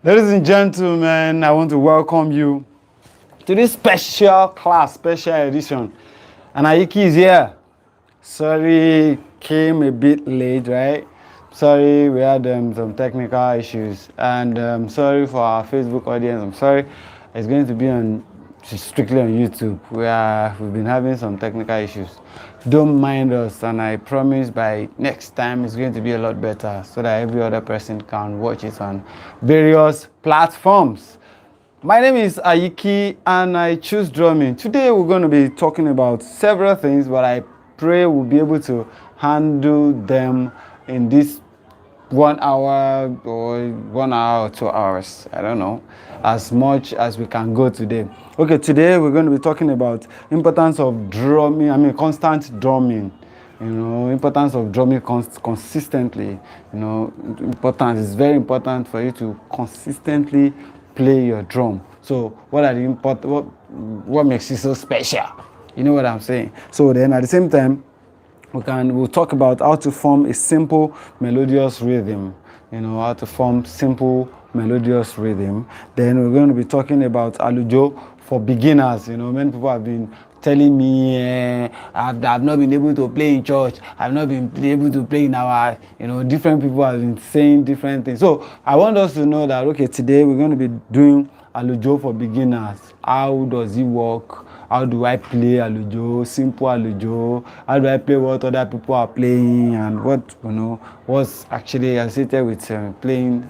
Ladies and gentlemen, I want to welcome you to this special class, special edition. And Aiki is here. Sorry, came a bit late, right? Sorry, we had some technical issues. And sorry for our Facebook audience. I'm sorry. It's going to be strictly on YouTube. We've been having some technical issues. Don't mind us, and I promise by next time it's going to be a lot better so that every other person can watch it on various platforms. My name is Aiki and I choose drumming. Today we're going to be talking about several things, but I pray we'll be able to handle them in this 1 hour or 1 hour or 2 hours. I don't know, as much as we can go today. Okay, today we're going to be talking about importance of drumming, constant drumming. Importance of drumming consistently. Importance is very important for you to consistently play your drum. So what makes it so special? You know what I'm saying? So then at the same time, we'll talk about how to form a simple melodious rhythm. How to form simple melodious rhythm. Then we're going to be talking about alujo for beginners. Many people have been telling me I've not been able to play in church. I've not been able to play in our, different people have been saying different things. So I want us to know that, okay, today we're going to be doing alujo for beginners. How does it work? How do I play alujo, simple alujo? How do I play what other people are playing, and what's actually associated with playing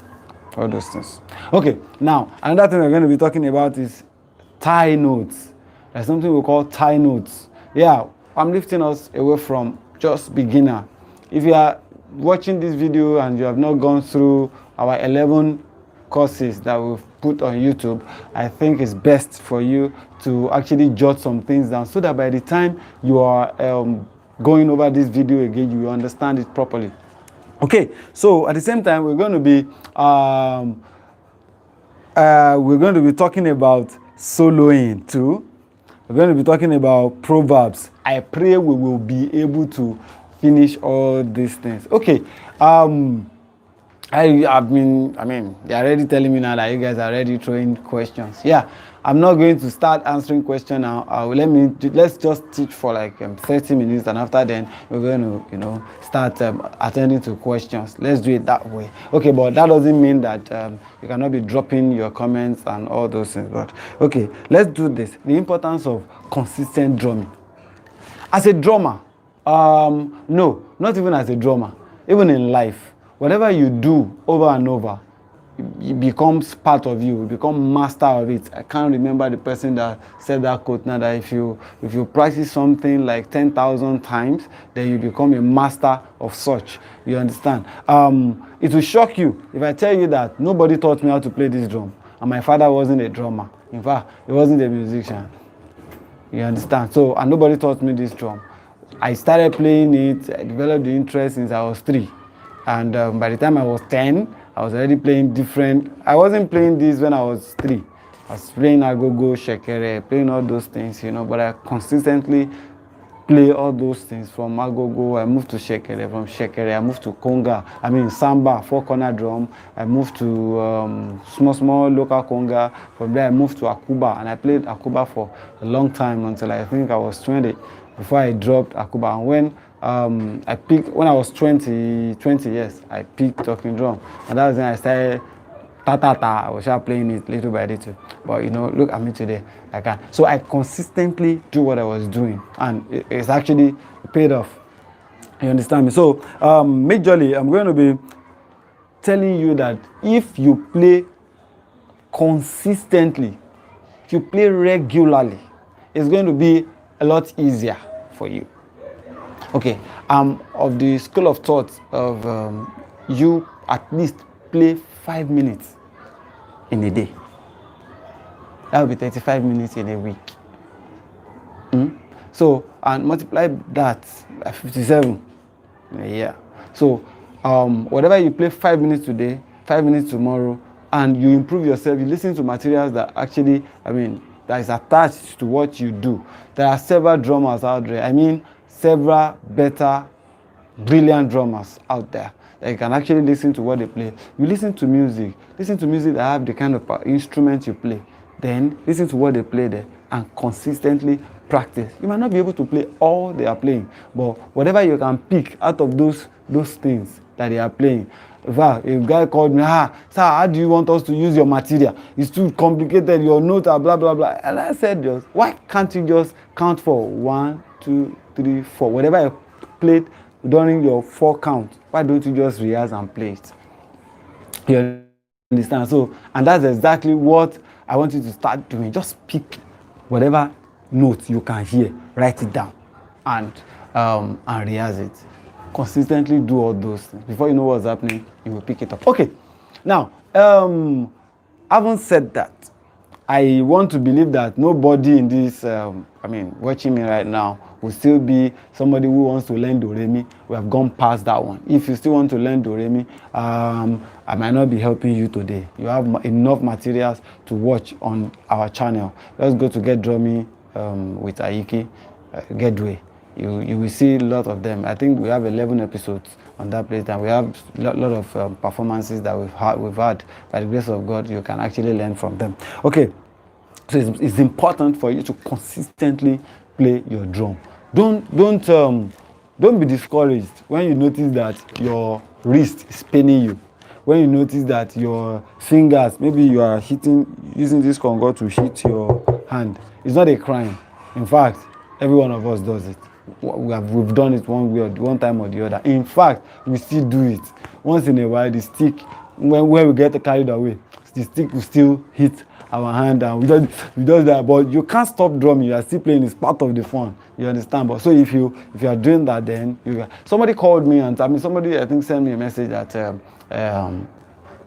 all those things. Okay, now another thing we're going to be talking about is tie notes. There's something we call tie notes. Yeah, I'm lifting us away from just beginner. If you are watching this video and you have not gone through our 11 courses that we've put on YouTube, I think it's best for you to actually jot some things down so that by the time you are going over this video again, you understand it properly. Okay, so at the same time, we're going to be talking about soloing too. We're going to be talking about proverbs. I pray we will be able to finish all these things. Okay. They're already telling me now that you guys are already throwing questions. Yeah, I'm not going to start answering questions now. Let's just teach for like 30 minutes, and after then we're going to, start attending to questions. Let's do it that way. Okay, but that doesn't mean that you cannot be dropping your comments and all those things. But okay, let's do this. The importance of consistent drumming. As a drummer, no, not even as a drummer, even in life. Whatever you do over and over, it becomes part of you. You become master of it. I can't remember the person that said that quote now, that if you practice something like 10,000 times, then you become a master of such. You understand? It will shock you if I tell you that nobody taught me how to play this drum, and my father wasn't a drummer. In fact, he wasn't a musician. You understand? So, and nobody taught me this drum. I started playing it. I developed the interest since I was 3. And by the time I was 10, I was already playing different. I wasn't playing this when I was 3. I was playing agogo, shekere, playing all those things, but I consistently play all those things. From agogo, I moved to shekere. From shekere, I moved to conga. Samba, 4-corner drum. I moved to small local conga. From there, I moved to akuba, and I played akuba for a long time until I think I was 20 before I dropped akuba. And when I was 20 years, I picked talking drum, and that was when I started I was playing it little by little. But look at me today, I can. So I consistently do what I was doing, and it's actually paid off. You understand me? So majorly, I'm going to be telling you that if you play consistently, if you play regularly, it's going to be a lot easier for you. Okay, I'm of the school of thought of you at least play 5 minutes in a day. That will be 35 minutes in a week. So, and multiply that by 57 in a year. So, whatever you play 5 minutes today, 5 minutes tomorrow, and you improve yourself, you listen to materials that actually, that is attached to what you do. There are several drummers out there. Several better, brilliant drummers out there that you can actually listen to what they play. You listen to music that have the kind of instrument you play. Then listen to what they play there and consistently practice. You might not be able to play all they are playing, but whatever you can pick out of those things that they are playing. Wow, a guy called me, sir, how do you want us to use your material? It's too complicated, your notes are blah, blah, blah. And I said, why can't you just count for 1, 2, 3, 4? Whatever you played during your 4 count, why don't you just rehearse and play it? You understand? So, and that's exactly what I want you to start doing. Just pick whatever note you can hear, write it down, and rehearse it. Consistently do all those things. Before you know what's happening, you will pick it up. Okay, now having said that, I want to believe that nobody in this watching me right now will still be somebody who wants to learn Do-Re-Mi. We have gone past that one. If you still want to learn Do-Re-Mi, I might not be helping you today. You have enough materials to watch on our channel. Let's go to Get Drummy with Aiki, Getway. You will see a lot of them. I think we have 11 episodes on that place, and we have a lot of performances that we've had. By the grace of God, you can actually learn from them. Okay, so it's important for you to consistently play your drum. Don't be discouraged when you notice that your wrist is paining you. When you notice that your fingers, maybe you are using this conga to hit your hand. It's not a crime. In fact, every one of us does it. We've done it one time or the other. In fact, we still do it. Once in a while, the stick, when we get carried away, the stick will still hit our hand, and we do that. But you can't stop drumming. You are still playing. It's part of the fun. You understand? But so if you are doing that, then somebody called me, and somebody I think sent me a message that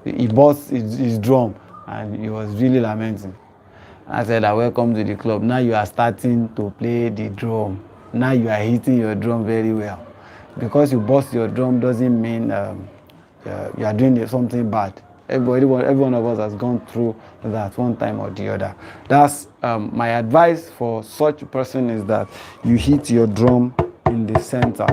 he bought his drum and he was really lamenting. I said, welcome to the club. Now you are starting to play the drum. Now you are hitting your drum very well. Because you bust your drum doesn't mean you are doing something bad. Every one of us has gone through that one time or the other. That's my advice for such a person is that you hit your drum in the center.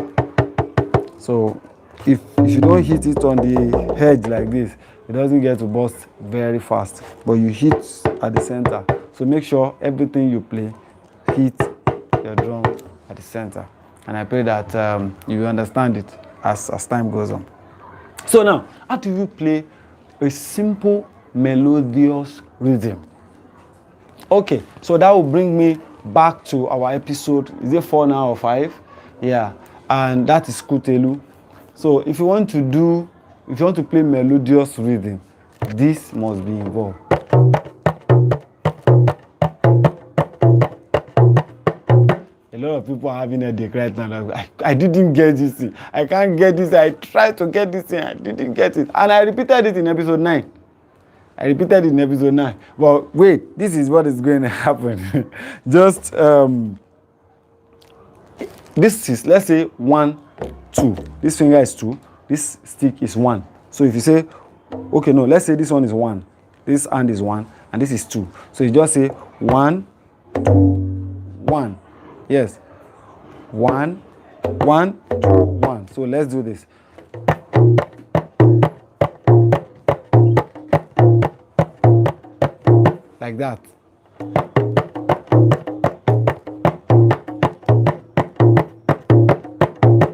So if you don't hit it on the edge like this, it doesn't get to bust very fast. But you hit at the center. So make sure everything you play, hit your drum at the center. And I pray that you understand it as time goes on. So now, how do you play a simple melodious rhythm? Okay, so that will bring me back to our episode. Is it 4 now or 5? Yeah, and that is Kutelu. So if you want to play melodious rhythm, this must be involved. A lot of people are having a headache right now. I didn't get this thing. I can't get this. I tried to get this thing. I didn't get it. And I repeated it in episode 9. But wait, this is what is going to happen. Just, this is, let's say 1, 2. This finger is 2. This stick is 1. So if you say, okay, no, let's say this one is 1. This hand is 1. And this is 2. So you just say 1, 2, 1. Yes. 1, 1, 2, 1. So let's do this. Like that.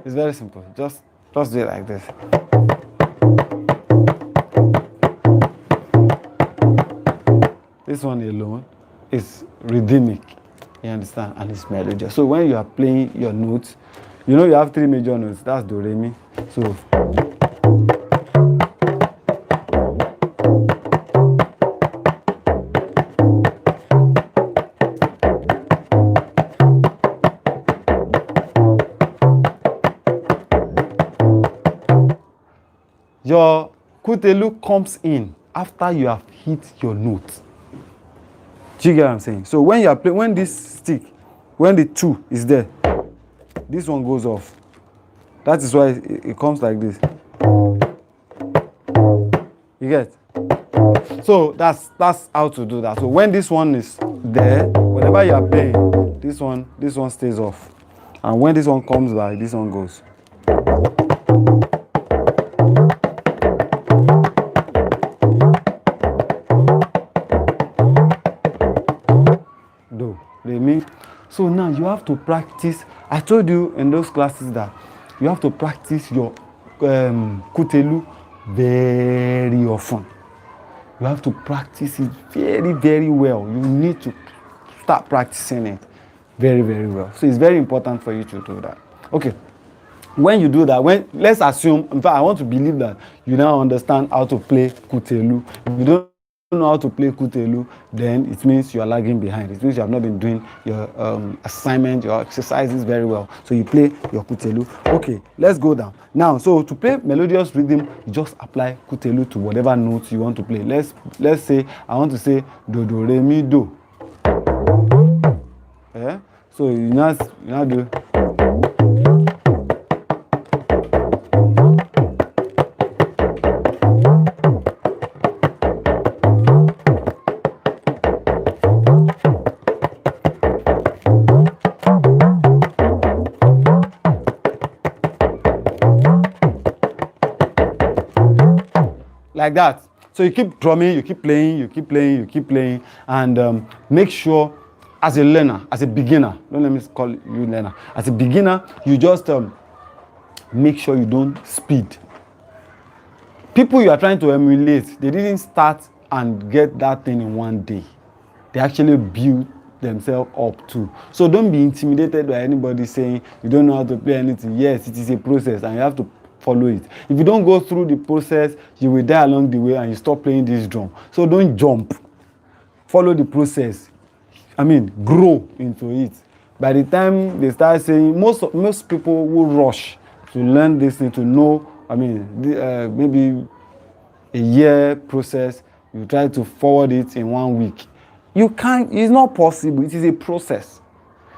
It's very simple. Just do it like this. This one alone is rhythmic. You understand? And it's melodious. So when you are playing your notes, you know you have 3 major notes. That's Do-Re-Mi. So your Kutelu comes in after you have hit your note. Do you get what I'm saying? So when you are playing, when this stick, when the 2 is there, this one goes off. That is why it comes like this. You get? So that's how to do that. So when this one is there, whenever you are playing, this one stays off. And when this one comes back, this one goes. So now you have to practice. I told you in those classes that you have to practice your kutelu very often. You have to practice it very, very well. You need to start practicing it very, very well. So it's very important for you to do that. Okay. When you do that, let's assume, in fact, I want to believe that you now understand how to play kutelu. If you don't know how to play kutelu, then it means you are lagging behind. It means you have not been doing your assignment, your exercises very well. So you play your kutelu. Okay, let's go down. Now, so to play melodious rhythm, you just apply kutelu to whatever notes you want to play. Let's say I want to say do do re mi do. Yeah? So you now do. Like that. So you keep drumming, you keep playing, and make sure, as a learner, as a beginner, don't let me call you learner, as a beginner, you just make sure you don't speed. People you are trying to emulate, they didn't start and get that thing in one day. They actually build themselves up too. So don't be intimidated by anybody saying you don't know how to play anything. Yes, it is a process and you have to follow it. If you don't go through the process, you will die along the way and you stop playing this drum. So don't jump. Follow the process. I mean, grow into it. By the time they start saying, most people will rush to learn this thing, to know, I mean, maybe a year process, you try to forward it in 1 week. You can't, it's not possible. It is a process.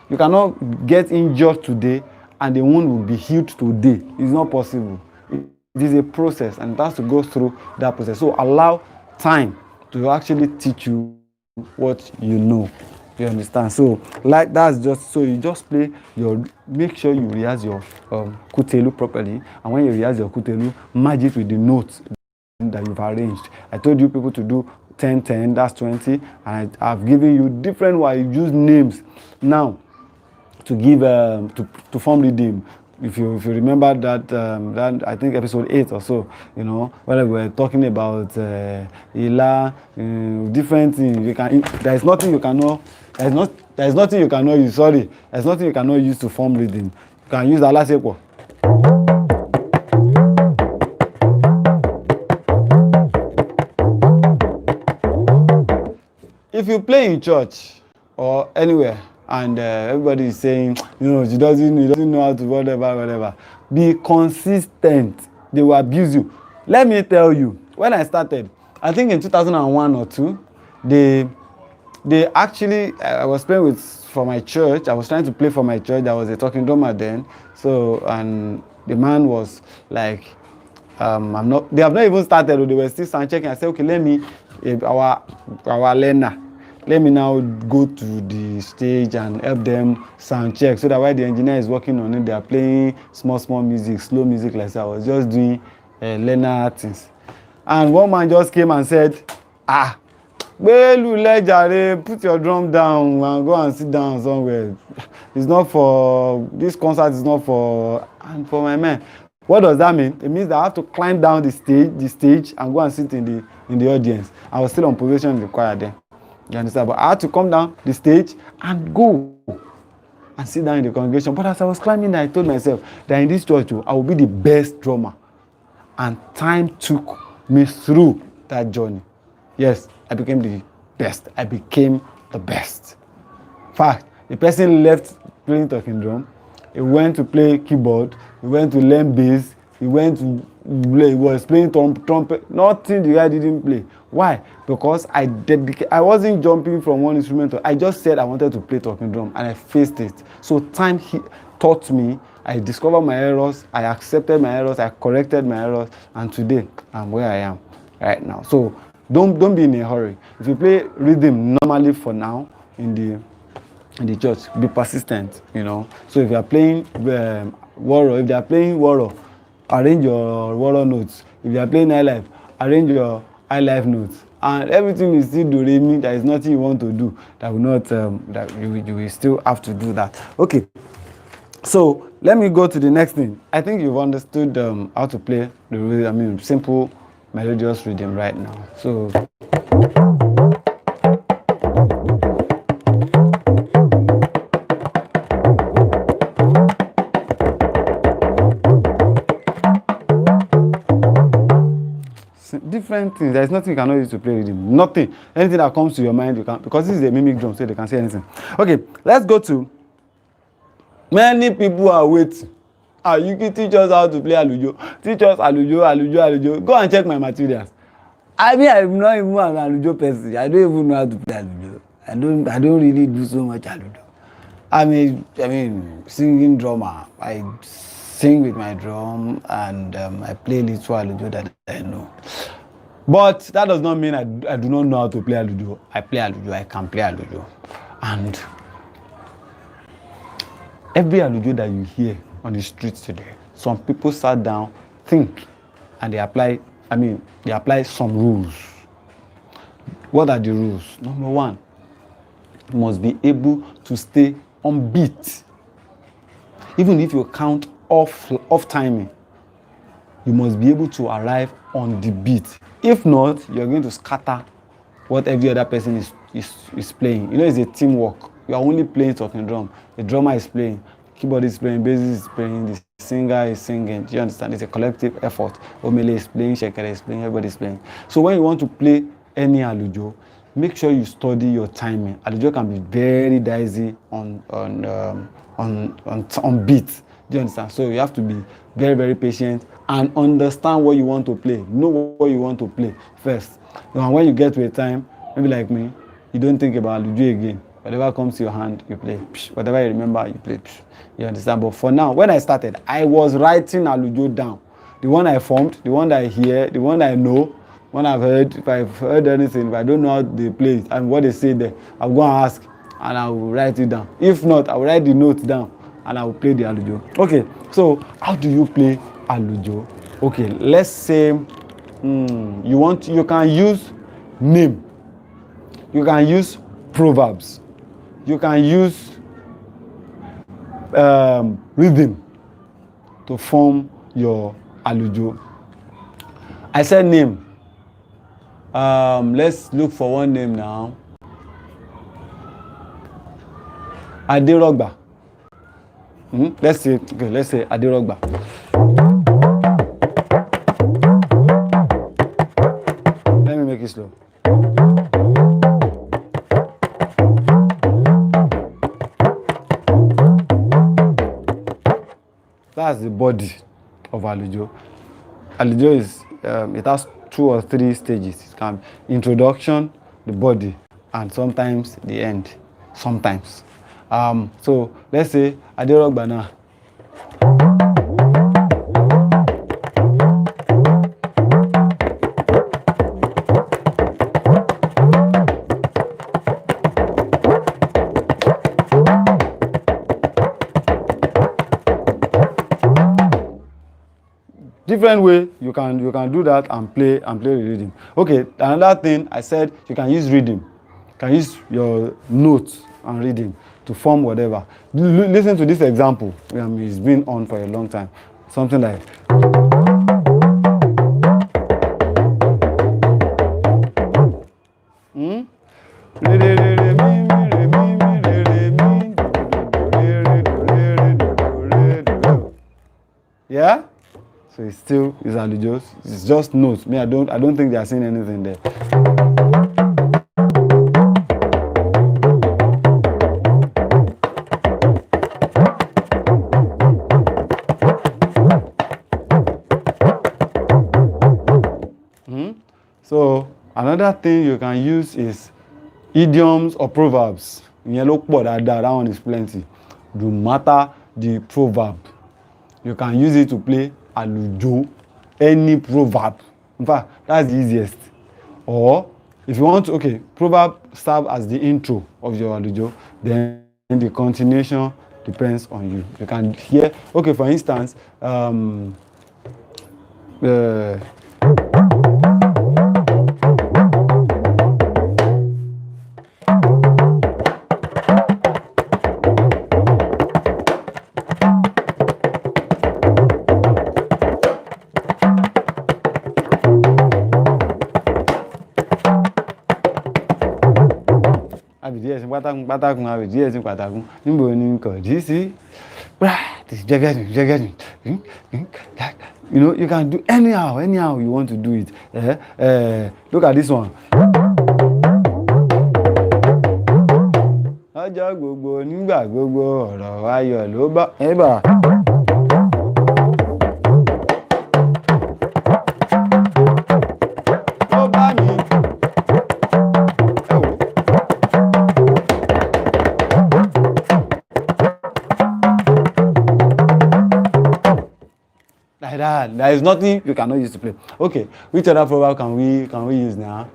You cannot get injured today and the wound will be healed today. It's not possible. It is a process and it has to go through that process. So allow time to actually teach you what you know. You understand? So like that's just, so you just play your, make sure you rehearse your kutelu properly, and when you rehearse your kutelu, merge it with the notes that you've arranged. I told you people to do 10-10, that's 20, and I've given you different ways. You use names now to give to form rhythm. If you remember that I think episode 8 or so, you know, where we were talking about ila, different things. You can, there is nothing you cannot, there is nothing you cannot use. Sorry, there is nothing you cannot use to form rhythm. You can use alasepo. If you play in church or anywhere and everybody is saying, you know, he doesn't know how to whatever, be consistent. They will abuse you. Let me tell you, when I started, I think in 2001 or 2, they actually, I was playing for my church. I was trying to play for my church. I was a talking drummer then. So, and the man was like, they have not even started, they were still sound checking. I said, okay, let me, our learner, let me now go to the stage and help them sound check, so that while the engineer is working on it, they are playing small music, slow music like that. I was just doing learner things. And one man just came and said, put your drum down and go and sit down somewhere. It's not for, this concert is not for, and for my man. What does that mean? It means that I have to climb down the stage and go and sit in the audience. I was still on probation in the choir then. You understand? But I had to come down the stage and go and sit down in the congregation. But as I was climbing, I told myself that in this church, I will be the best drummer. And time took me through that journey. Yes, I became the best. I became the best. In fact, the person left playing talking drum. He went to play keyboard. He went to learn bass. He was playing trumpet. Nothing the guy didn't play. Why? Because I wasn't jumping from one instrument. I just said I wanted to play talking drum and I faced it. So time taught me. I discovered my errors. I accepted my errors. I corrected my errors. And today, I'm where I am right now. So don't be in a hurry. If you play rhythm normally for now in the church, be persistent, you know. So if you are playing Woro, if they are playing Woro, arrange your Woro notes. If you are playing highlife, arrange your highlife notes. and everything is still do re mi. There is nothing you want to do that will not that you will still have to do that. Okay, so let me go to the next thing. I think you've understood how to play the rhythm, I mean simple melodious rhythm right now. So different things. There is nothing you cannot use to play rhythm. Nothing. Anything that comes to your mind, you can, because this is a mimic drum, so they can say anything. Okay, let's go to many people are waiting. You can teach us how to play alujo. Teach us alujo. Go and check my materials. I mean, I'm not even an alujo person. I don't even know how to play alujo. I don't really do so much alujo. I mean, singing drummer. I sing with my drum and I play little alujo that I know. But that does not mean I do not know how to play alujo. I play alujo. I can play alujo. And every alujo that you hear on the streets today, some people sat down, think, and they apply some rules. What are the rules? Number one, you must be able to stay on beat. Even if you count off timing, you must be able to arrive on the beat. If not, you're going to scatter what every other person is playing. You know, it's a teamwork. You are only playing talking drum. The drummer is playing, keyboard is playing, bass is playing, the singer is singing. Do you understand? It's a collective effort. Omele is playing, Shekere is playing, everybody is playing. So when you want to play any alujo, make sure you study your timing. Alujo can be very dicey on beat. Do you understand? So you have to be very, very patient and understand what you want to play. Know what you want to play first. And when you get to a time, maybe like me, you don't think about alujo again. Whatever comes to your hand, you play. Whatever you remember, you play. You understand? But for now, when I started, I was writing alujo down. The one I formed, the one that I hear, the one that I know, when I've heard, if I've heard anything, if I don't know how they play it and what they say there, I'll go and ask and I will write it down. If not, I will write the notes down and I will play the alujo. Okay, so how do you play alujo? Okay, let's say you can use name, you can use proverbs, you can use rhythm to form your alujo. I said name. Let's look for one name now. Aderogba. Let's say Aderogba. Let me make it slow. That's the body of alujo. Alujo is it has 2 or 3 stages. It can be introduction, the body, and sometimes the end. Sometimes. So let's say Aderogba now. Different way you can do that and play the rhythm. Okay, another thing I said, you can use rhythm. You can use your notes and rhythm to form whatever. Listen to this example. It's been on for a long time. Something like yeah. So it's still is alujo. It's just notes. Me, I don't think they are saying anything there. So another thing you can use is idioms or proverbs. That one is plenty. No matter the proverb, you can use it to play alujo, any proverb. In fact, that's the easiest. Or if you want to, okay, proverb serve as the intro of your alujo, then the continuation depends on you. You can hear, okay, for instance, àbìdí ẹ̀sìn pátákùn àbìdí ẹ̀sìn pátákùn níbo ni kò dí sí jẹ́gẹ́dùn. You know, you can do anyhow you want to do it. Look at this one. Ọjọ́ gbogbo nígbà gbogbo ọ̀rọ̀ ayọ̀ ló bá ẹ̀bà. Ló bá mi. Like that. There is nothing you cannot use to play. Okay, which other proverb can we use now?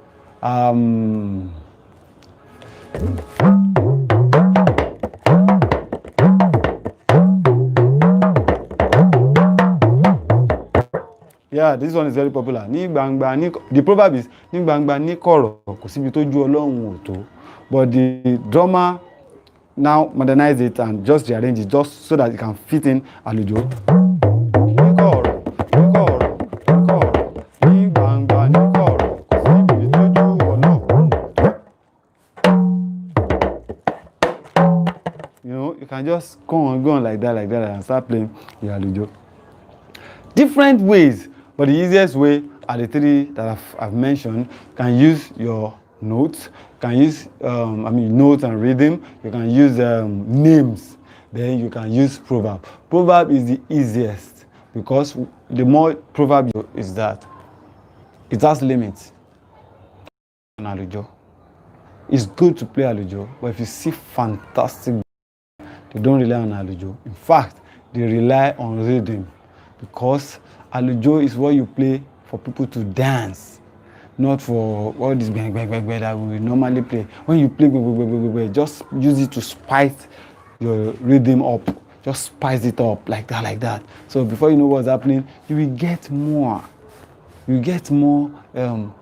Yeah, this one is very popular. The proverb is ní gbangba ní kọ̀rọ̀ kò síbi tójú Ọlọ́run ò tó. But the drummer now modernize it and just rearrange it just so that it can fit in àlùjọ. You know, you can just go on like that and start playing your àlùjọ. Different ways, but the easiest way are the three that I've mentioned. You can use your notes, you can use notes and rhythm, you can use names, then you can use proverb. Proverb is the easiest because the more proverb is that it has limits. Àlùjọ. It's good to play àlùjọ, but if you see fantastic, they don't rely on àlùjọ. In fact, they rely on rhythm. Because àlùjọ is what you play for people to dance, not for all this bang that we normally play. When you play, just use it to spice your rhythm up. Just spice it up like that. So before you know what's happening, you will get more. You get more danceable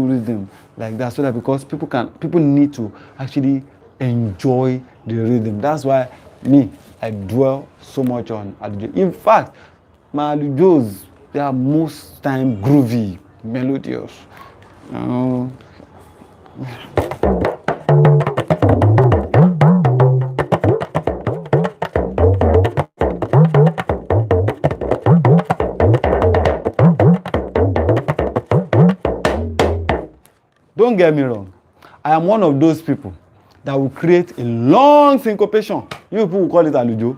rhythm like that. So that because people need to actually enjoy the rhythm. That's why I dwell so much on àlùjọ. In fact, my àlùjọs, they are most time groovy, melodious. Don't get me wrong. I am one of those people that will create a long syncopation. You people will call it àlùjọ.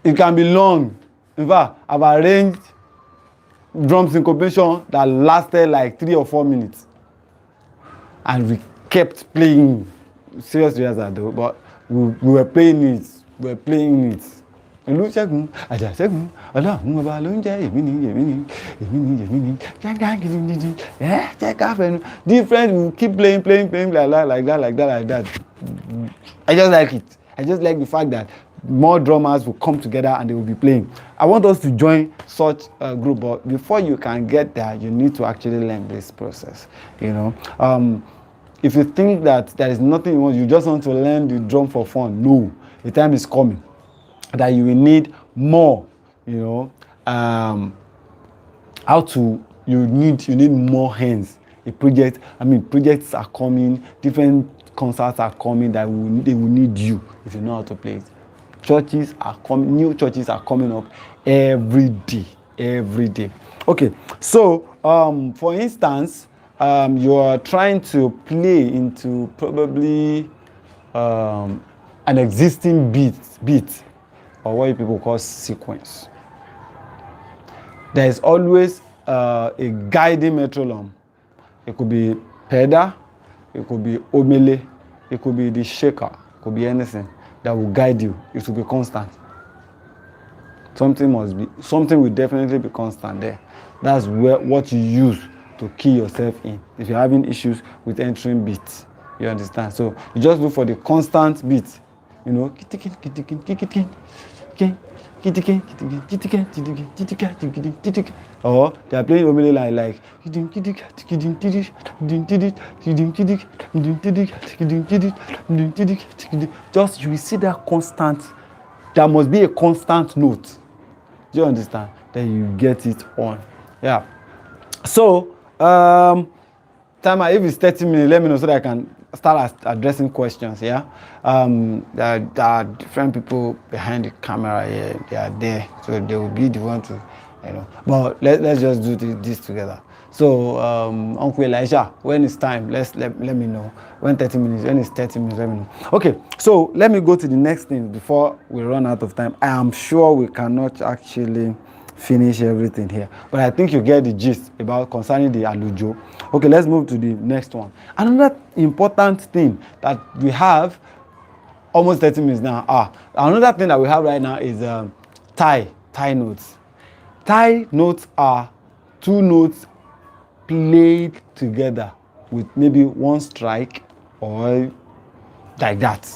It can be long. In fact, I've arranged drum syncopation that lasted like 3 or 4 minutes. And we kept playing. Serious though, but we were playing it. Olúṣẹ́gun Àjàṣẹ́gun Ọlọ́run ọba ló ń jẹ́ èmi ni jẹ́ ká fẹnu. Different, we keep playing like that. I just like it. I just like the fact that more drummers will come together and they will be playing. I want us to join such a group, but before you can get there, you need to actually learn this process. You know, if you think that there is nothing you want, you just want to learn the drum for fun. No, the time is coming that you will need more. You know, you need more hands. Projects are coming, different concerts are coming that they will need you if you know how to play it. Churches are coming, new churches are coming up every day. Okay, so for instance, you are trying to play into probably an existing beat or what people call sequence. There is always a guiding metronome. It could be pedal, it could be omele, it could be the shaker, it could be anything that will guide you. It will be constant. Something will definitely be constant there. That's what you use to key yourself in if you're having issues with entering beats. You understand? So you just look for the constant beat. You know, or they are playing omele like just you will see that constant. There must be a constant note. Do you understand? Then you get it on. Yeah. So Timer, if it's 30 minutes, let me know so that I can start addressing questions. Yeah. There are different people behind the camera here. They are there, so they will be the one to, you know. But let's just do this together. So, Uncle Elijah, when it's time, let me know. When 30 minutes, when it's 30 minutes, let me know. Okay, so let me go to the next thing before we run out of time. I am sure we cannot actually finish everything here, but I think you get the gist about concerning the alujo. Okay, let's move to the next one. Another important thing that we have, almost 30 minutes now. Another thing that we have right now is tie notes. Tie notes are two notes played together with maybe one strike or like that.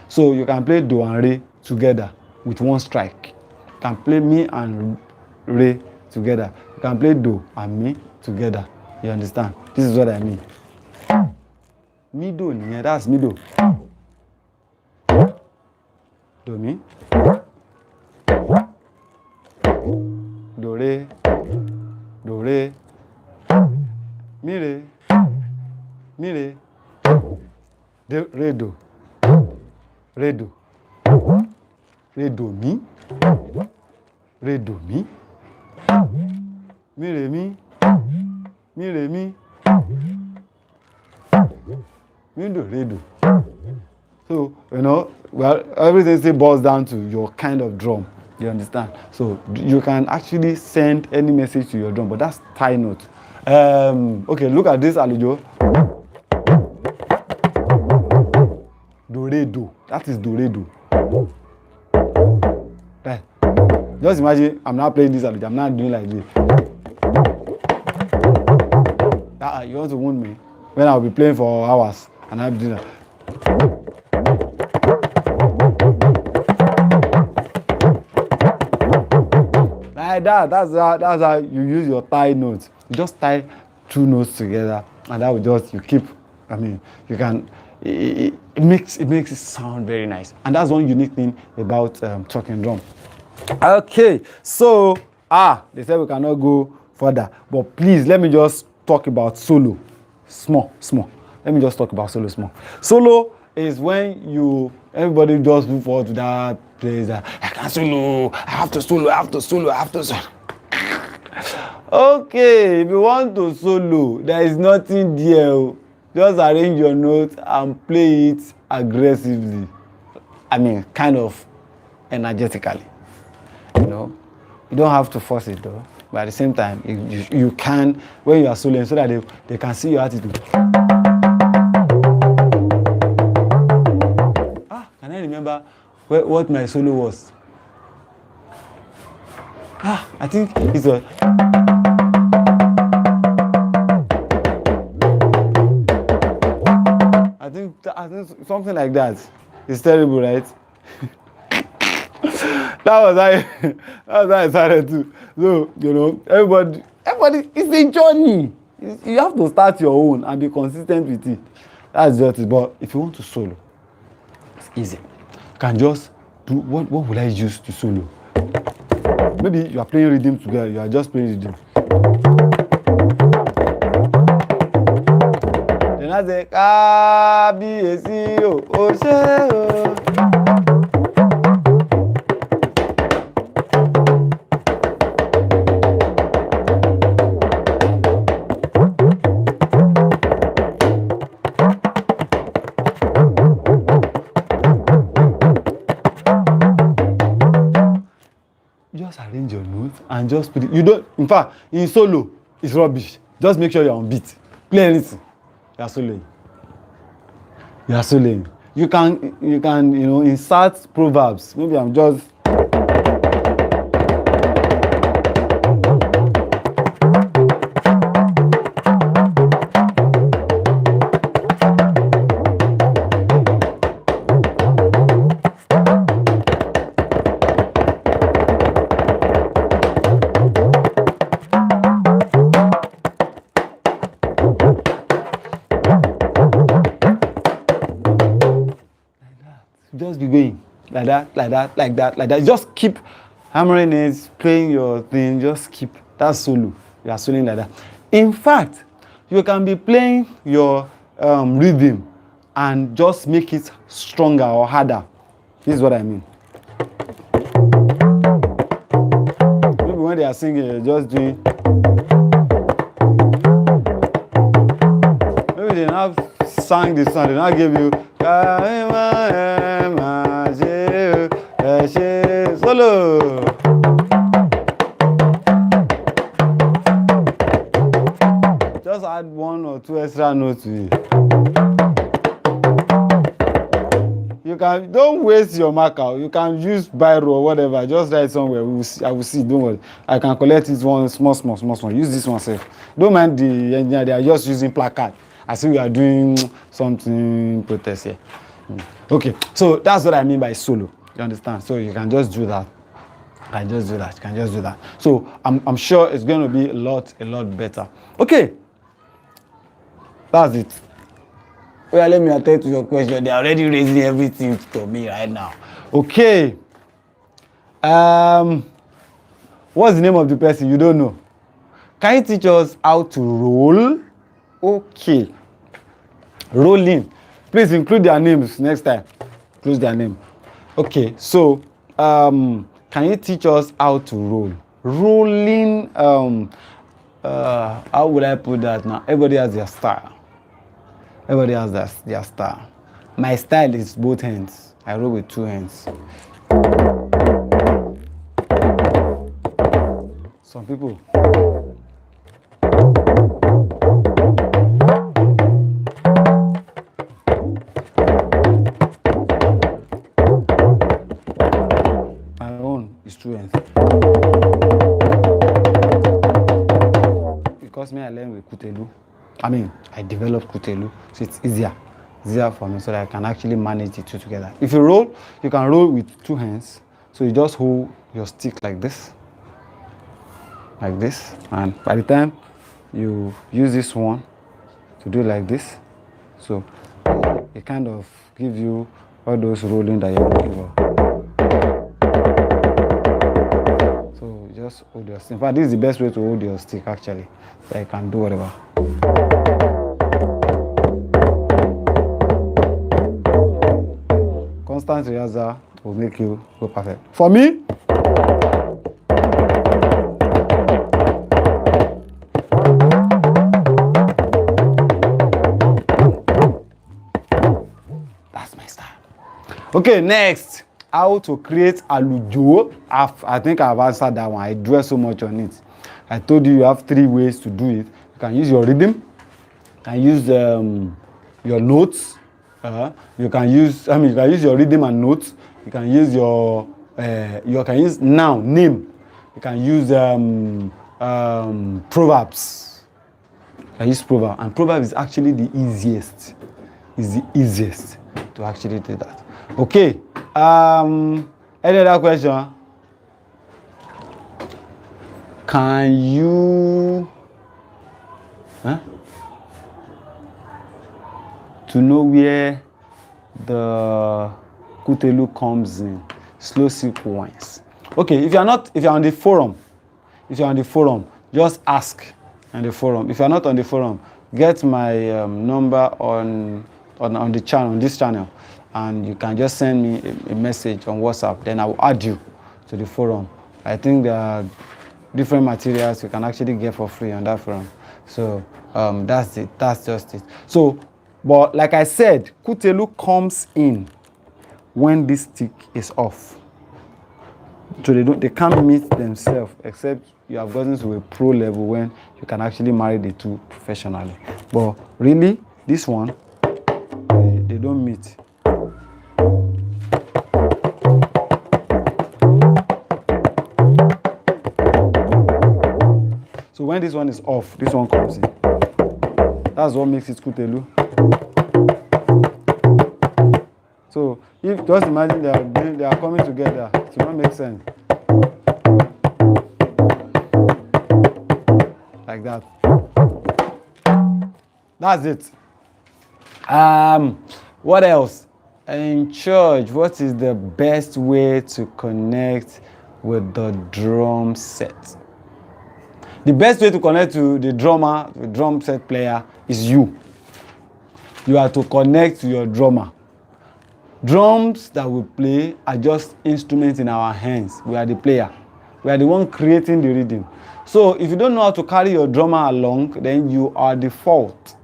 So you can play do and re together with one strike. You can play mi and re together. You can play do and mi together. You understand? This is what I mean. Mi do, yeah, that's mi do. Do mi. Do re. Do re. Mi re. Mi re. Re do. Re do. Re do mi. Re do mi. Mi re mi. Mi re mi. Mi do re do. So, you know, well, everything still boils down to your kind of drum. You understand? So you can actually send any message to your drum, but that's tie note. Okay, look at this alujo. Do re do. That is do re do. Right. Just imagine I'm now playing this alujo. I'm not doing like this. You want to wound me when I'll be playing for hours and I'll be doing that. Like that. That's how you use your tie notes. You just tie two notes together, and that will just you keep. I mean, you can. It makes it sound very nice, and that's one unique thing about talking drum. Okay, so they said we cannot go further, but please let me just talk about solo, small. Let me just talk about solo small. Solo is when everybody just move forward to that place that I can solo, I have to solo. Okay, if you want to solo, there is nothing there. Just arrange your notes and play it aggressively. I mean, kind of energetically. You know, you don't have to force it though. But at the same time, you can, when you are soloing, so that they can see your attitude. Can I remember what my solo was? I think it's a... I think something like that. It's terrible, right? That was how I started to. So, you know, everybody, it's a journey. You have to start your own and be consistent with it. That's just it. But if you want to solo, it's easy. You can just do, what will I use to solo? Maybe you are playing rhythm together. You are just playing rhythm. Then I say, Kábíyèsí o, ó ṣé o. Just arrange your notes and just put it. You don't, in fact, in solo, it's rubbish. Just make sure you're on beat. Play anything. You are soloing. You can, you know, insert proverbs. Maybe I'm just... Just be going like that. Just keep hammering it, playing your thing. Just keep that solo. You are soloing like that. In fact, you can be playing your rhythm and just make it stronger or harder. This is what I mean. Maybe when they are singing, you're just doing. Maybe they now sang this song, they now give you solo. Just add 1 or 2 extra notes to it. You can, don't waste your marker. You can use biro or whatever. Just write somewhere. I will see. Don't worry. I can collect it one small. Use this one safe. Don't mind the engineer. They are just using placard. I see we are doing something protest here. Okay. So that's what I mean by solo. You understand? So you can just do that. You can just do that. So I'm sure it's going to be a lot better. Okay. That's it. Well, let me attend to your question. They are already raising everything to me right now. Okay. What's the name of the person? You don't know. Can you teach us how to roll? Okay. Rolling. Please include their names next time. Include their name. Okay. So, can you teach us how to roll? Rolling. How would I put that now? Everybody has their style. Everybody has their style. My style is both hands. I roll with 2 hands. Some people. My own is 2 hands. Because me, I learned with Kutelu. I developed Kutelu, so it's easier for me, so that I can actually manage the two together. If you roll, you can roll with 2 hands. So you just hold your stick like this, and by the time you use this one to do like this, so it kind of gives you all those rolling that you're looking for. So you just hold your stick. In fact, this is the best way to hold your stick actually, so you can do whatever. Constant rehearsal will make you go perfect. For me, that's my style. Okay, next, how to create alujo. I think I've answered that one. I dwell so much on it. I told you have 3 ways to do it. You can use your rhythm, you can use your notes. You can use your rhythm and notes. You can use your name. You can use proverbs. You can use proverb, and proverb is actually the easiest. Is the easiest to actually do that. Okay. Any other question? Can you to know where the Kutelu comes in slow sequence? Okay, if you're on the forum, just ask on the forum. If you're not on the forum, get my number on the channel, on this channel, and you can just send me a message on WhatsApp. Then I will add you to the forum. I think there are different materials you can actually get for free on that forum. So that's it. That's just it. So, but like I said, Kutelu comes in when this stick is off. So they can't meet themselves, except you have gotten to a pro level when you can actually marry the two professionally. But really, this one, they don't meet. So when this one is off, this one comes in. That's what makes it Kutelu. So if just imagine they are coming together, it will not make sense. Like that. That's it. What else? In church, what is the best way to connect with the drum set? The best way to connect to the drummer, the drum set player, is you. You are to connect to your drummer. Drums that we play are just instruments in our hands. We are the player. We are the one creating the rhythm. So if you don't know how to carry your drummer along, then you are the fault.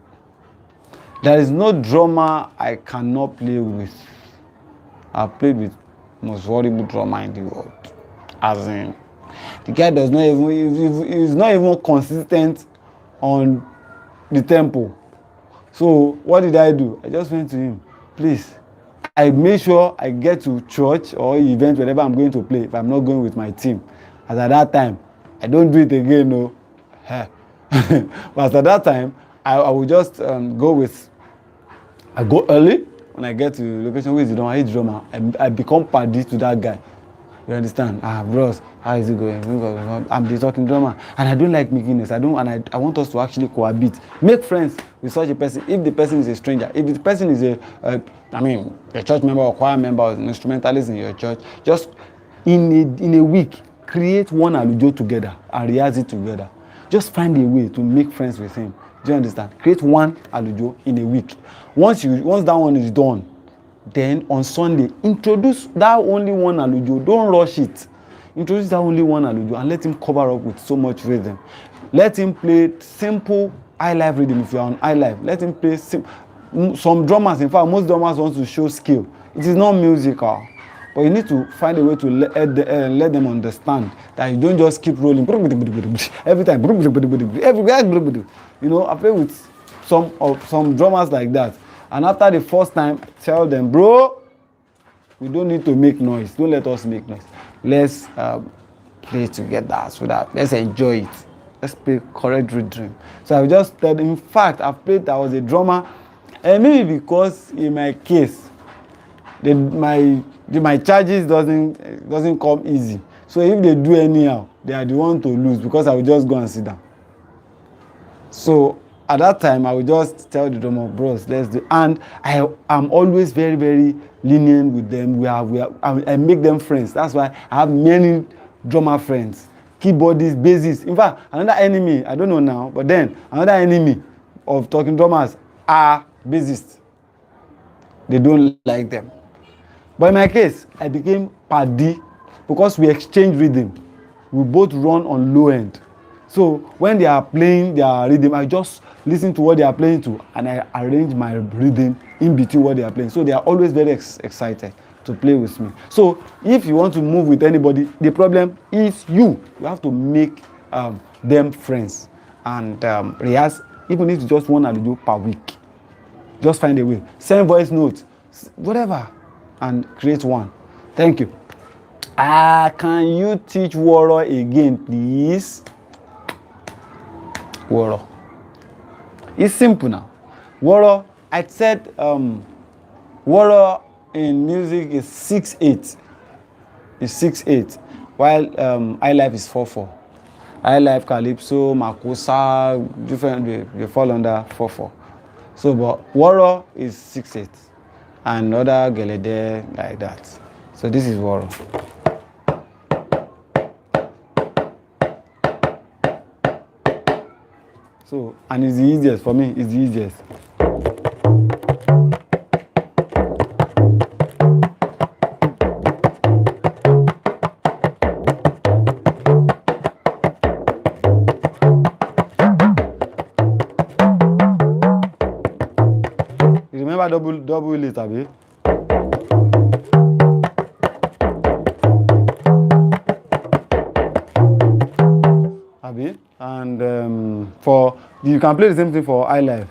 There is no drummer I cannot play with. I've played with most horrible drummer in the world. As in, the guy does not even, he's not even consistent on the tempo. So what did I do? I just went to him, please. I make sure I get to church or event wherever I'm going to play if I'm not going with my team. As at that time, I don't do it again, no. But at that time, I will just go with, I go early. When I get to the location, where is the drummer? I hit the drummer. I become party to that guy. You understand? Bros, how is it going? I'm the talking drummer. And I don't like making I want us to actually cohabit. Make friends with such a person. If the person is a stranger, if the person is a church member or choir member or an instrumentalist in your church, just in a week, create one alujo together and rehearse it together. Just find a way to make friends with him. Do you understand? Create one alujo in a week. Once that one is done, then on Sunday, introduce that only one alujo. Don't rush it. Introduce that only one alujo and let him cover up with so much rhythm. Let him play simple highlife rhythm if you are on highlife. Let him play some drummers. In fact, most drummers want to show skill. It is not musical. But you need to find a way to let them understand that you don't just keep rolling every time. You know, I play with some drummers like that. And after the first time, tell them, bro, we don't need to make noise. Don't let us make noise. Let's play together so that let's enjoy it. Let's play correct rhythm. So I just said, in fact, I was a drummer, and maybe because in my case, my charges doesn't come easy. So if they do anyhow, they are the one to lose because I will just go and sit down. So at that time, I would just tell the drummer, bros, let's do. And I am always very, very lenient with them. I make them friends. That's why I have many drummer friends, keyboardists, bassists. In fact, another enemy, I don't know now, but then another enemy of talking drummers are bassists. They don't like them. But in my case, I became paddy because we exchange rhythm. We both run on low end. So when they are playing their rhythm, I just listen to what they are playing to and I arrange my rhythm in between what they are playing. So they are always very excited to play with me. So if you want to move with anybody, the problem is you. You have to make them friends and rehearse, even if it's just one alujo per week. Just find a way. Send voice notes, whatever, and create one. Thank you. Can you teach Woro again, please? Woro. It's simple now. Woro, I said Woro in music is 6/8. It's 6/8. While highlife is 4/4. Highlife, Calypso, Makossa, different, they fall under 4/4. So, but Woro is 6/8. And other Gelede like that. So this is Woro. So, and it's the easiest for me, it's the easiest. You remember double it, Abi? And you can play the same thing for highlife.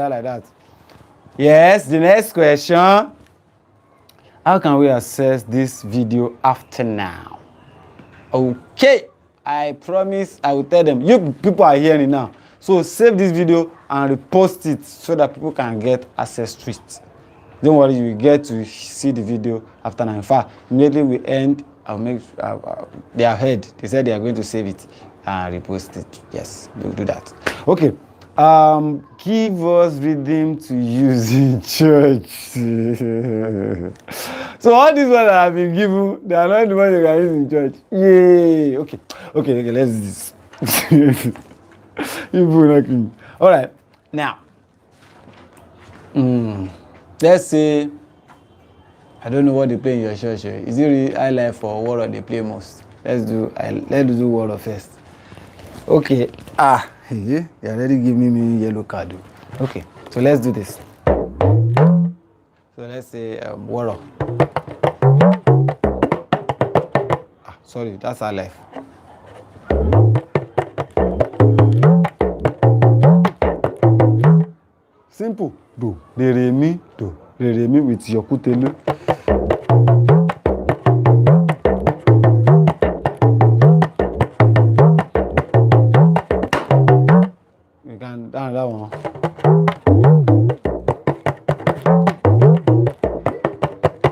Like that. Yes, the next question. How can we access this video after now? Okay, I promise I will tell them. You people are hearing now. So save this video and repost it so that people can get access to it. Don't worry, you will get to see the video after now. In fact, immediately we end, I'll make they are heard. They said they are going to save it and repost it. Yes, we'll do that. Okay. Give us rhythm to use in church. So all these ones that have been given, they are not the ones you can use in church. Yay! Okay, let's do this. All right, now, let's say, I don't know what they play in your church. Is it really high life or what they play most? Let's do water first. Okay. You already giving me yellow card. Okay, so let's do this. So let's say water. Sorry, that's our life. Simple. Do. Re re mi do. Re re mi with your kutelu. You can down that one.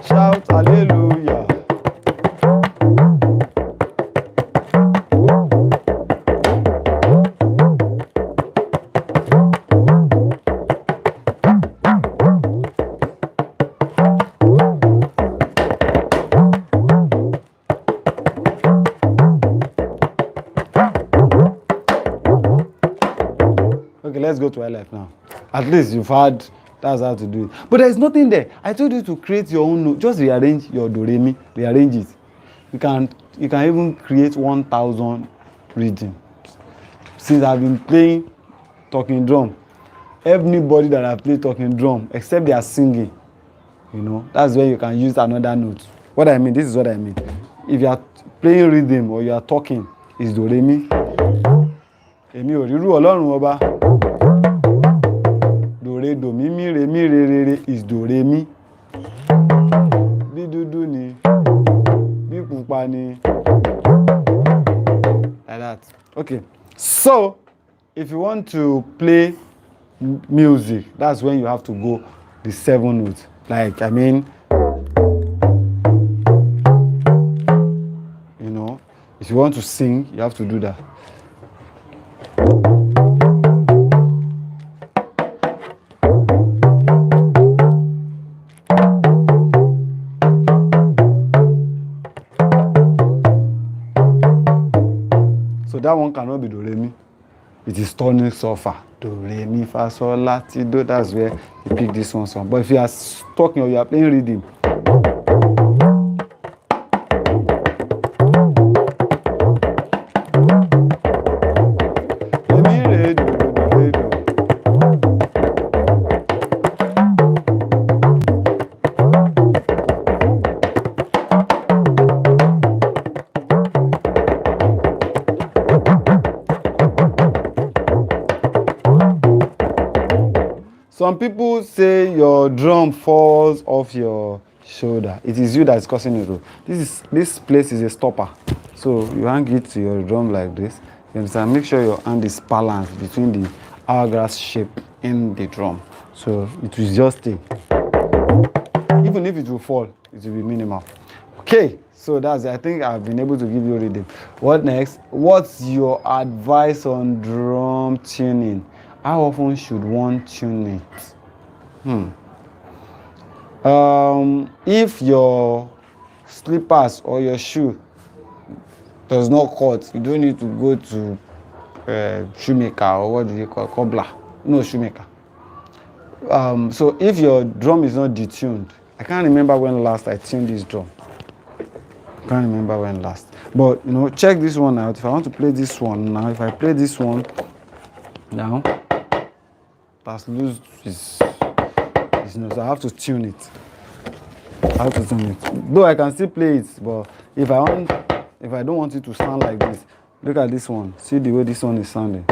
Shout hallelujah. Okay, let's go to our life now. At least you've had, that's how to do it. But there's nothing there. I told you to create your own note. Just rearrange your do re mi. Rearrange it. You can even create 1,000 rhythm. Since I've been playing talking drum, everybody that I play talking drum, except they are singing, that's where you can use another note. What I mean, this is what I mean. If you are playing rhythm or you are talking, it's do re mi. Èmi ò ríru Ọlọ́run ọba. Do re do mi mi re mi re re re is do re mi. Bí dúdú ni, bí pupa ni. Like that. Okay. So, if you want to play music, that's when you have to go the 7 notes. Like, I mean, if you want to sing, you have to do that. So that one cannot be do re mi. It is tonic sulfur. Do re mi fa sol la ti do. That's where you pick this one from. But if you are talking or you are playing rhythm, some people say your drum falls off your shoulder. It is you that is causing it. This place is a stopper. So you hang it to your drum like this. You understand? Make sure your hand is balanced between the hourglass shape in the drum. So it will just stay. Even if it will fall, it will be minimal. Okay, so that's it. I think I've been able to give you a rhythm. What next? What's your advice on drum tuning? How often should one tune it? If your slippers or your shoe does not cut, you don't need to go to shoemaker, or what do you call it? Cobbler. No, shoemaker. So if your drum is not detuned, I can't remember when last I tuned this drum. I can't remember when last. But check this one out. If I want to play this one now, if I play this one now, that's loose is no, so I have to tune it. Though I can still play it, but if I don't want it to sound like this, look at this one. See the way this one is sounding.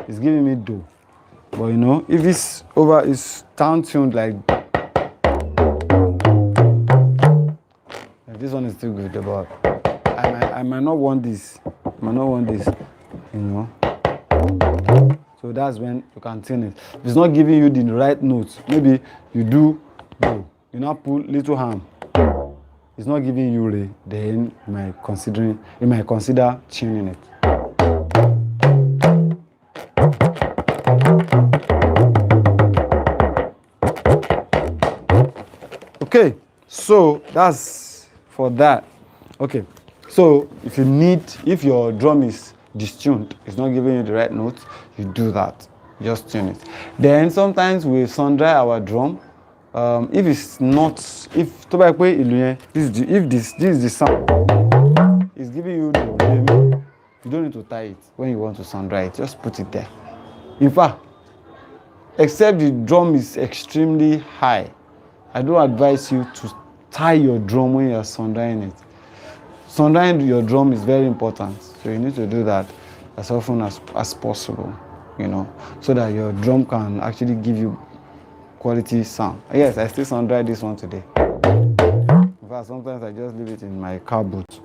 It's giving me do. But if it's down tuned like this one is still good, but I might not want this. might not want this, you know. So that's when you can tune it. If it's not giving you the right notes, maybe you do do, you now put little hand. It's not giving you re, then you might consider tuning it. Okay, so that's for that. Okay, so if your drum is distuned, it's not giving you the right notes, you do that. Just tune it. Then sometimes we sun-dry our drum. If it's not, if this is the sound, it's giving you the rhythm, you don't need to tie it when you want to sun-dry it. Just put it there. In fact, except the drum is extremely high, I don't advise you to tie your drum when you're sun-drying it. Sun-drying your drum is very important, so you need to do that as often as possible, you know, so that your drum can actually give you quality sound. Yes, I still sun-dry this one today. In fact, sometimes I just leave it in my car boot,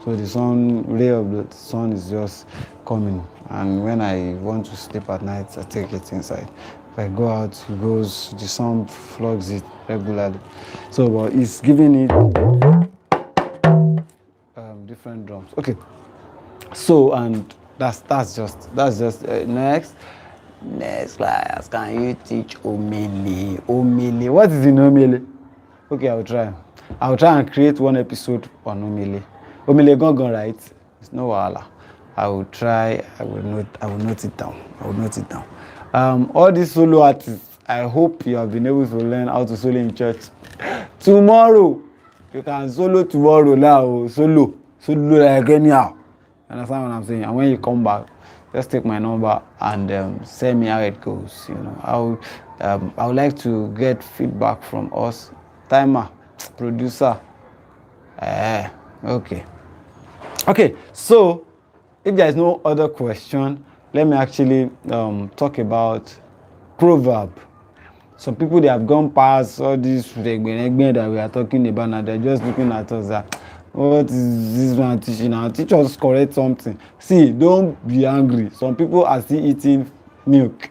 so the ray of the sun is just coming, and when I want to sleep at night, I take it inside. If I go out, the sun flogs it regularly. So but it's giving it different drums. Okay, so and that's just next class. Can you teach omele? What is in omele? Okay, I'll try and create one episode on omele gongon, right? It's no wahala. I will try. I will note it down. All these solo artists, I hope you have been able to learn how to solo in church. Tomorrow you can solo tomorrow now. Solo like anyhow. Understand what I'm saying? And when you come back, just take my number and send me how it goes. You know, I would like to get feedback from us. Timer, producer. Okay. So if there is no other question, let me actually talk about proverb. Some people, they have gone past all this that we are talking about now. They're just looking at us that, what is this one teaching now? Teach us correct something. See, don't be angry. Some people are still eating milk.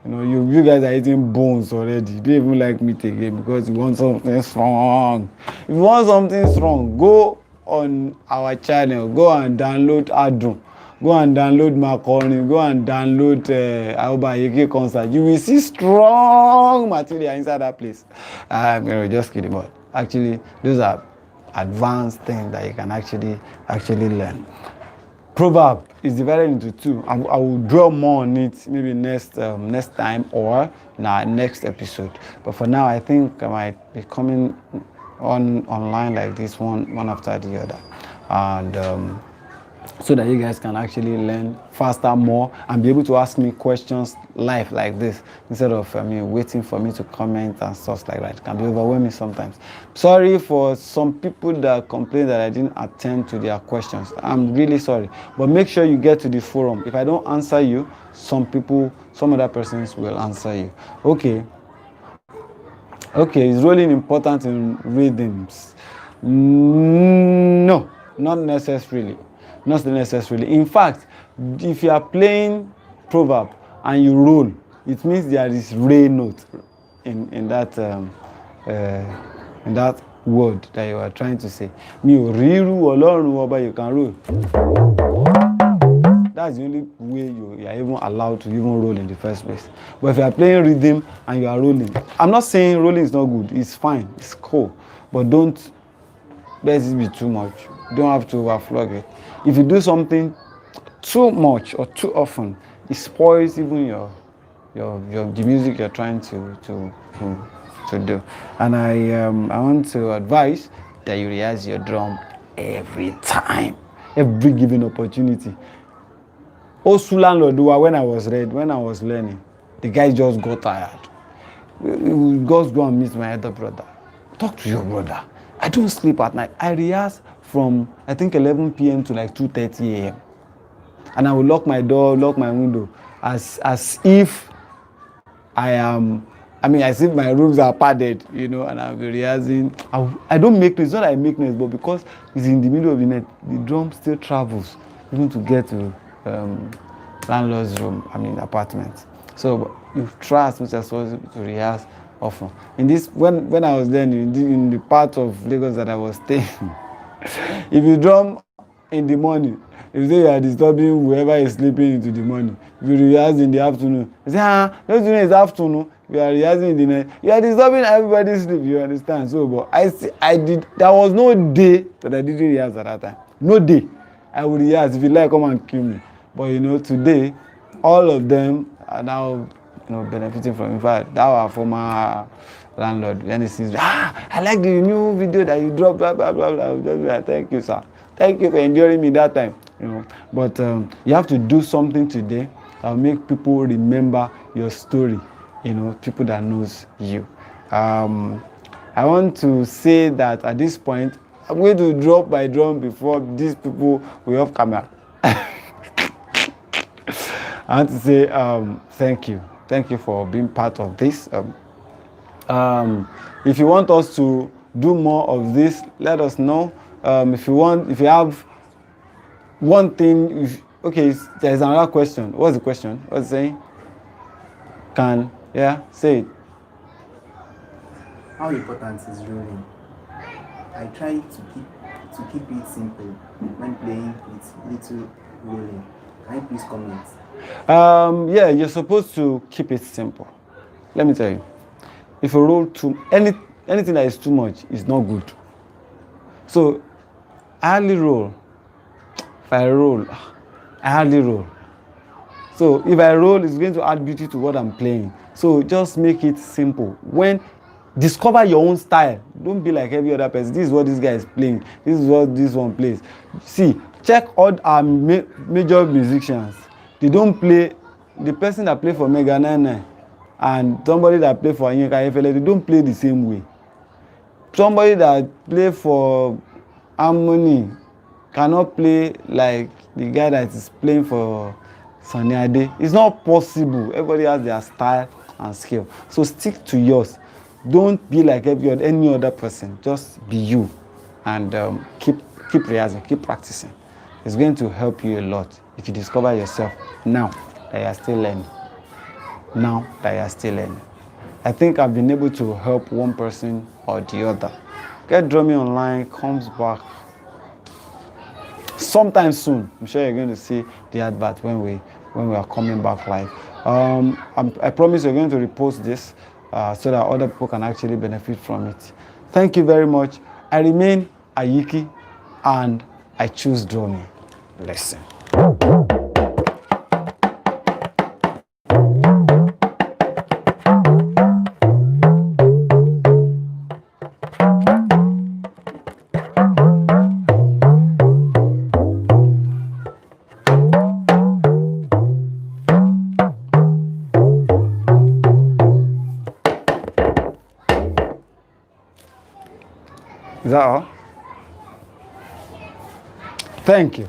You know, you guys are eating bones already. You don't even like meat again because you want something strong. If you want something strong, go on our channel. Go and download Adun. Go and download Macaroni. Go and download Aoba Yeke concert. You will see strong material inside that place. Just kidding, but actually, those are advanced things that you can actually learn. Proverb is divided into two. I will draw more on it maybe next time or in our next episode. But for now, I think I might be coming online like this one after the other, and so that you guys can actually learn faster, more, and be able to ask me questions live like this instead of waiting for me to comment and stuff like that. It can be overwhelming sometimes. Sorry for some people that complain that I didn't attend to their questions. I'm really sorry, but make sure you get to the forum. If I don't answer you, some other persons will answer you. Okay, is rolling important in rhythms? No, not necessarily. In fact, if you are playing proverb and you roll, it means there is re note in that word that you are trying to say. Mi ò ríru Ọlọ́run ọba, you can roll. That's the only way you are even allowed to even roll in the first place. But if you are playing rhythm and you are rolling, I'm not saying rolling is not good. It's fine. It's cool. But don't let it be too much. You don't have to overflog it. If you do something too much or too often, it spoils even the music you're trying to do. And I want to advise that you rehearse your drum every time, every given opportunity. Osulanlodua, when I was learning, the guy just got tired. We just go and meet my elder brother. Talk to your brother. I don't sleep at night. I rehearse from I think 11 p.m. to like 2:30 a.m. and I will lock my door, lock my window, as if as if my rooms are padded, and I'll be rehearsing. I don't make noise. It's not that I make noise, but because it's in the middle of the night, the drum still travels. even to get to landlord's room, apartment. So you try as much as possible to rehearse often. In this, when I was then in the part of Lagos that I was staying, if you drum in the morning, if you say you are disturbing whoever is sleeping into the morning, if you rehearse in the afternoon, you say, don't you know it's afternoon? You are rehearsing in the night. You are disturbing everybody's sleep. You understand? So, but I did. There was no day that I didn't rehearse at that time. No day. I would rehearse. If you like, come and kill me. But today, all of them are now, benefiting from. In fact, that our former landlord, when he sees, I like the new video that you dropped. Blah blah blah blah. Thank you, sir. Thank you for enduring me that time. But you have to do something today that will make people remember your story. People that knows you. I want to say that at this point, I'm going to drop my drum before these people will off camera. I want to say thank you. Thank you for being part of this. If you want us to do more of this, let us know. If you have one thing, there's another question. What's the question? What's it saying? Say it. How important is rolling? I try to keep it simple when playing with little rolling. Can you please comment? You're supposed to keep it simple. Let me tell you, if you roll anything that is too much is not good. So I hardly roll. If I roll, I hardly roll. So if I roll, it's going to add beauty to what I'm playing. So just make it simple. Discover your own style. Don't be like every other person. This is what this guy is playing. This is what this one plays. See, check all our major musicians. They don't play. The person that play for Mega 99 and somebody that play for Yinka Ayefele, they don't play the same way. Somebody that play for Harmony cannot play like the guy that is playing for Sunny Ade. It's not possible. Everybody has their style and skill. So stick to yours. Don't be like any other person. Just be you, and keep rehearsing, keep practicing. It's going to help you a lot if you discover yourself now that you are still learning. I think I've been able to help one person or the other. Get Drumming Online comes back sometime soon. I'm sure you're going to see the advert when we are coming back live. I promise you're going to repost this so that other people can actually benefit from it. Thank you very much. I remain Ayiki and I choose drumming. Listen. Is that all? Thank you.